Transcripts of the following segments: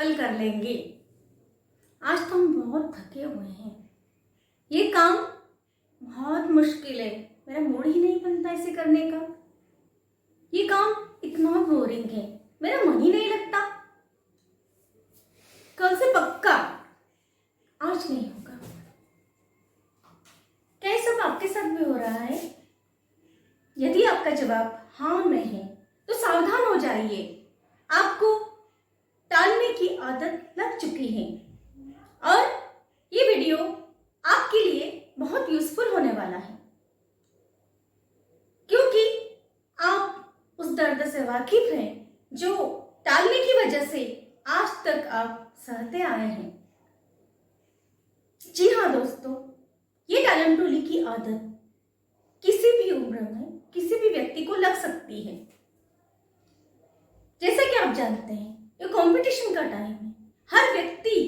कल कर लेंगे। आज तो हम बहुत थके हुए हैं, ये काम बहुत मुश्किल है, मेरा मूड ही नहीं बनता इसे करने का। ये काम इतना बोरिंग है, मेरा मन ही नहीं लगता। कल से पक्का, आज नहीं होगा। क्या ये सब आपके साथ भी हो रहा है? यदि आपका जवाब हाँ में है तो सावधान हो जाइए, आपको टालने की आदत लग चुकी है और ये वीडियो आपके लिए बहुत यूजफुल होने वाला है, क्योंकि आप उस दर्द से वाकिफ हैं जो टालने की वजह से आज तक आप सहते आए हैं। जी हाँ दोस्तों, ये टालमटोली की आदत किसी भी उम्र में किसी भी व्यक्ति को लग सकती है। जैसा कि आप जानते हैं, ये कंपटीशन का टाइम है, हर व्यक्ति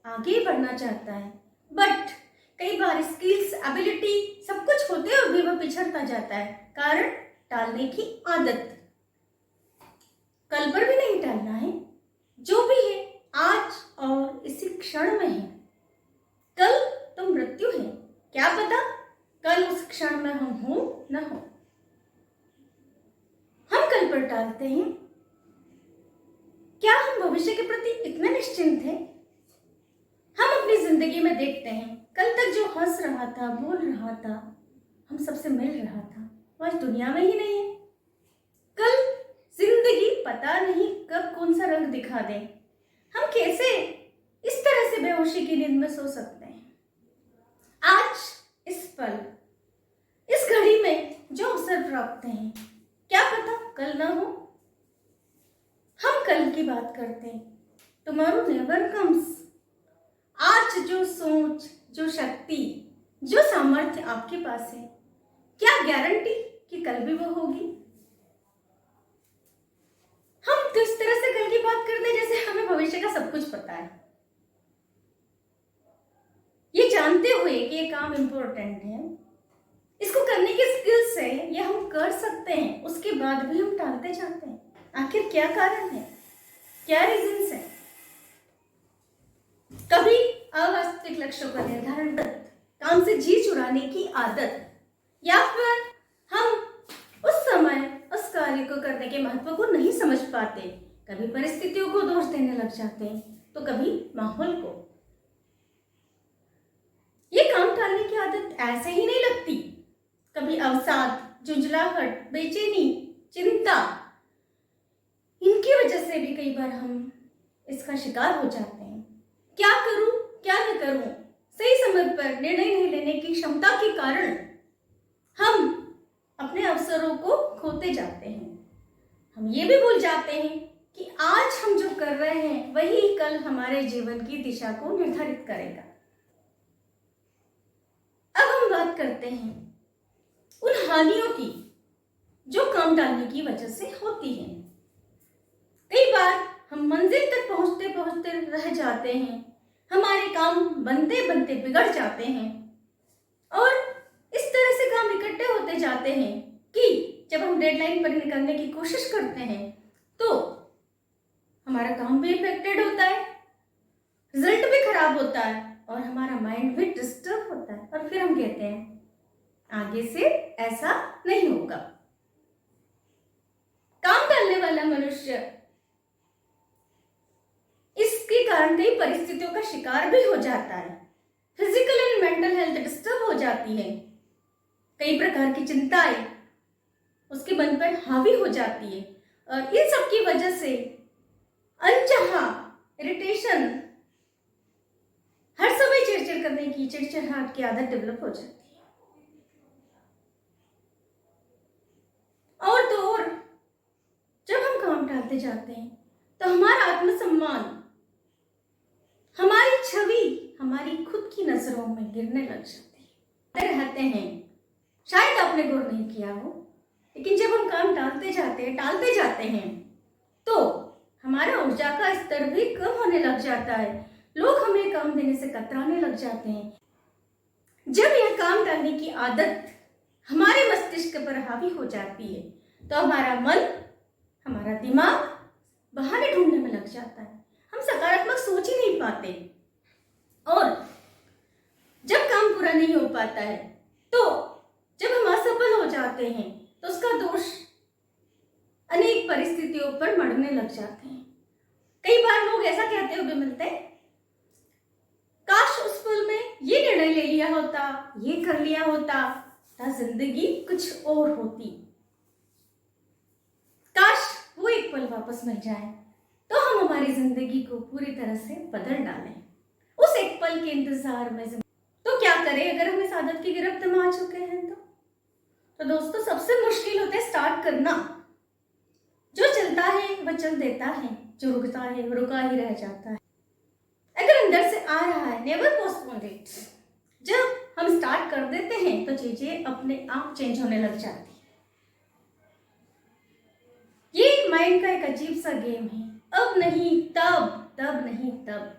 आगे बढ़ना चाहता है, बट कई बार स्किल्स, एबिलिटी सब कुछ होते हुए भी वह पिछड़ता जाता है, कारण टालने की आदत। कल पर भी नहीं टालना है, जो भी है आज और इसी क्षण में है। कल तो मृत्यु है, क्या पता कल उस क्षण में हम हो न हो। हम कल पर टालते हैं, क्या हम भविष्य के प्रति इतने निश्चिंत हैं? हम अपनी जिंदगी में देखते हैं, कल तक जो हंस रहा था, बोल रहा था, हम सबसे मिल रहा था, वो आज दुनिया में ही नहीं है। कल जिंदगी पता नहीं कब कौन सा रंग दिखा दे। हम कैसे इस तरह से बेहोशी की नींद में सो सकते हैं? आज इस पल, इस घड़ी में जो अवसर प्राप्त हैं, क्या पता कल ना हो। हम कल की बात करते हैं, टुमारो नेवर कम्स। आज जो सोच, जो शक्ति, जो सामर्थ्य आपके पास है, क्या गारंटी कि कल भी वो होगी? हम तो इस तरह से कल की बात करते हैं जैसे हमें भविष्य का सब कुछ पता है, ये जानते हुए कि ये काम इंपॉर्टेंट है, इसको करने के स्किल्स है, ये हम कर सकते हैं, उसके बाद भी हम टालते जाते हैं। आखिर क्या कारण है, क्या रीजंस है? कभी अवास्तविक लक्ष्यों का निर्धारण, काम से जी चुराने की आदत, या फिर हम उस समय उस कार्य को करने के महत्व को नहीं समझ पाते। कभी परिस्थितियों को दोष देने लग जाते हैं, तो कभी माहौल को। ये काम टालने की आदत ऐसे ही नहीं लगती, कभी अवसाद, झुंझलाहट, बेचैनी, चिंता, इनकी वजह से भी कई बार हम इसका शिकार हो जाते हैं। क्या करूं, क्या न करूं, सही समय पर निर्णय नहीं लेने की क्षमता के कारण हम अपने अवसरों को खोते जाते हैं। हम ये भी भूल जाते हैं कि आज हम जो कर रहे हैं वही कल हमारे जीवन की दिशा को निर्धारित करेगा। अब हम बात करते हैं उन हानियों की जो काम टालने की वजह से होती है। कई बार हम मंजिल तक पहुंचते पहुंचते रह जाते हैं, हमारे काम बनते बनते बिगड़ जाते हैं और इस तरह से काम इकट्ठे होते जाते हैं कि जब हम डेडलाइन पर निकलने की कोशिश करते हैं तो हमारा काम भी इफेक्टेड होता है, रिजल्ट भी खराब होता है और हमारा माइंड भी डिस्टर्ब होता है, और फिर हम कहते हैं आगे से ऐसा नहीं होगा। काम करने वाला मनुष्य इसके कारण कई परिस्थितियों का शिकार भी हो जाता है। Physical and mental health disturb हो जाती है, कई प्रकार की चिंताएं उसके मन पर हावी हो जाती है और इन सब की वजह से अनचाहा इरिटेशन, हर समय चिड़चिड़ करने की, चिड़चिड़ाहट की आदत डेवलप हो जाती है। और तो और जब हम काम टालते जाते हैं तो हमारा आत्मसम्मान, हमारी छवि हमारी खुद की नजरों में गिरने लग जाती है। रहते हैं, शायद आपने गौर नहीं किया हो, लेकिन जब हम काम टालते जाते हैं तो हमारा ऊर्जा का स्तर भी कम होने लग जाता है। लोग हमें काम देने से कतराने लग जाते हैं। जब यह काम टालने की आदत हमारे मस्तिष्क पर हावी हो जाती है तो हमारा मन, हमारा दिमाग बहाने ढूंढने में लग जाता है। हम सकारात्मक सोच ही नहीं पाते। और जब काम पूरा नहीं हो पाता है तो जब हम असफल हो जाते हैं तो उसका दोष अनेक परिस्थितियों पर मढ़ने लग जाते हैं। कई बार लोग ऐसा कहते हुए मिलते हैं, काश उस पल में ये निर्णय ले लिया होता, ये कर लिया होता, तो जिंदगी कुछ और होती। काश वो एक पल वापस मिल जाए तो हम हमारी जिंदगी को पूरी तरह से बदल डालें। उस एक पल के इंतजार में तो क्या करें अगर हम इस आदत की गिरफ्त में आ चुके हैं तो दोस्तों सबसे मुश्किल होता है स्टार्ट करना। जो चलता है वह चल देता है, जो रुकता है वो रुका ही रह जाता है। अगर अंदर से आ रहा है, नेवर पोस्टपोन इट। जब हम स्टार्ट कर देते हैं तो चीजें अपने आप चेंज होने लग जाती है। ये माइंड का एक अजीब सा गेम है, अब नहीं तब, तब नहीं तब,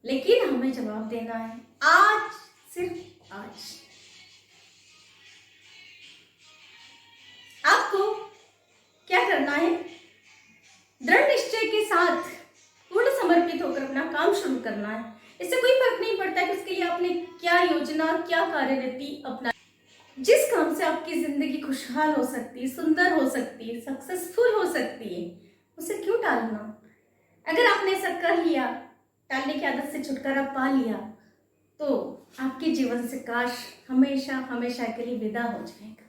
लेकिन हमें जवाब देना है आज, सिर्फ आज। आपको क्या करना है? दृढ़ निश्चय के साथ पूर्ण समर्पित होकर अपना काम शुरू करना है। इससे कोई फर्क नहीं पड़ता कि उसके लिए आपने क्या योजना, क्या कार्यनीति अपना। जिस काम से आपकी जिंदगी खुशहाल हो सकती है, सुंदर हो सकती है, सक्सेसफुल हो सकती है, उसे क्यों टालना? अगर आपने ऐसा कर लिया, टालने की आदत से छुटकारा पा लिया, तो आपके जीवन से काश हमेशा हमेशा के लिए विदा हो जाएगा।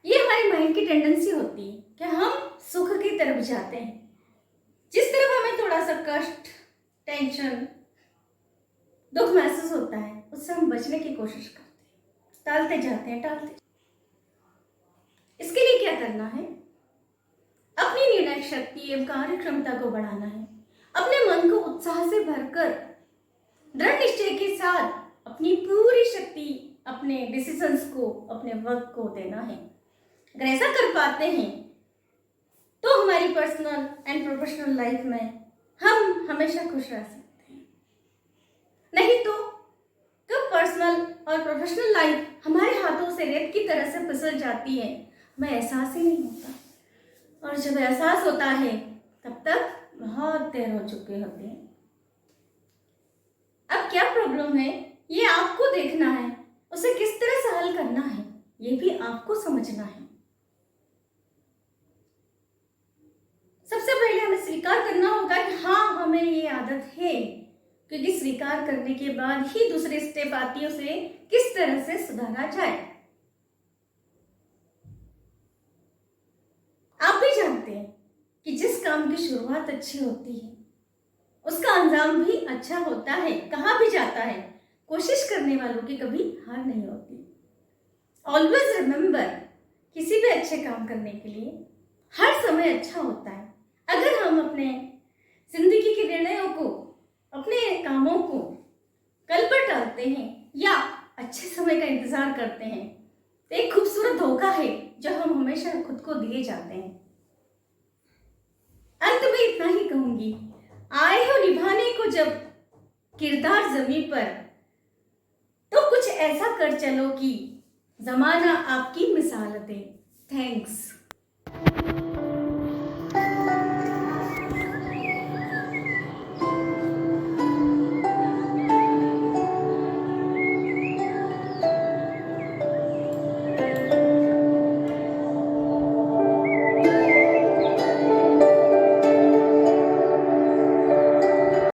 ये हमारी माइंड की टेंडेंसी होती है कि हम सुख की तरफ जाते हैं। जिस तरफ हमें थोड़ा सा कष्ट, टेंशन, दुख महसूस होता है, उससे हम बचने की कोशिश करते हैं, टालते जाते हैं, टालते। इसके लिए क्या करना है? अपनी निर्णय शक्ति एवं कार्य क्षमता को बढ़ाना है। अपने मन को उत्साह से भरकर दृढ़ निश्चय के साथ अपनी पूरी शक्ति अपने डिसीजंस को, अपने वर्क को देना है। अगर ऐसा कर पाते हैं तो हमारी पर्सनल एंड प्रोफेशनल लाइफ में हम हमेशा खुश रह सकते हैं। नहीं तो कब पर्सनल और प्रोफेशनल लाइफ हमारे हाथों से रेत की तरह से फिसल जाती है, हमें एहसास ही नहीं होता। और जब एहसास होता है तब तक बहुत देर हो चुके होते हैं। अब क्या प्रॉब्लम है ये आपको देखना है, उसे किस तरह से हल करना है ये भी आपको समझना है। सबसे पहले हमें स्वीकार करना होगा कि हाँ, हमें ये आदत है, क्योंकि स्वीकार करने के बाद ही दूसरी स्टेप आती है उसे किस तरह से सुधारा जाए। आप भी जानते हैं कि जिस काम की शुरुआत अच्छी होती है उसका अंजाम भी अच्छा होता है, कहा भी जाता है कोशिश करने वालों की कभी हार नहीं होती। ऑलवेज रिमेंबर, किसी भी अच्छे काम करने के लिए हर समय अच्छा होता है। अगर हम अपने जिंदगी के निर्णयों को, अपने कामों को कल पर टालते हैं या अच्छे समय का इंतजार करते हैं तो एक खूबसूरत धोखा है जो हम हमेशा खुद को दिए जाते हैं। अंत में इतना ही कहूंगी, आए हो निभाने को जब किरदार जमीन पर, तो कुछ ऐसा कर चलो कि जमाना आपकी मिसाल दे। थैंक्स।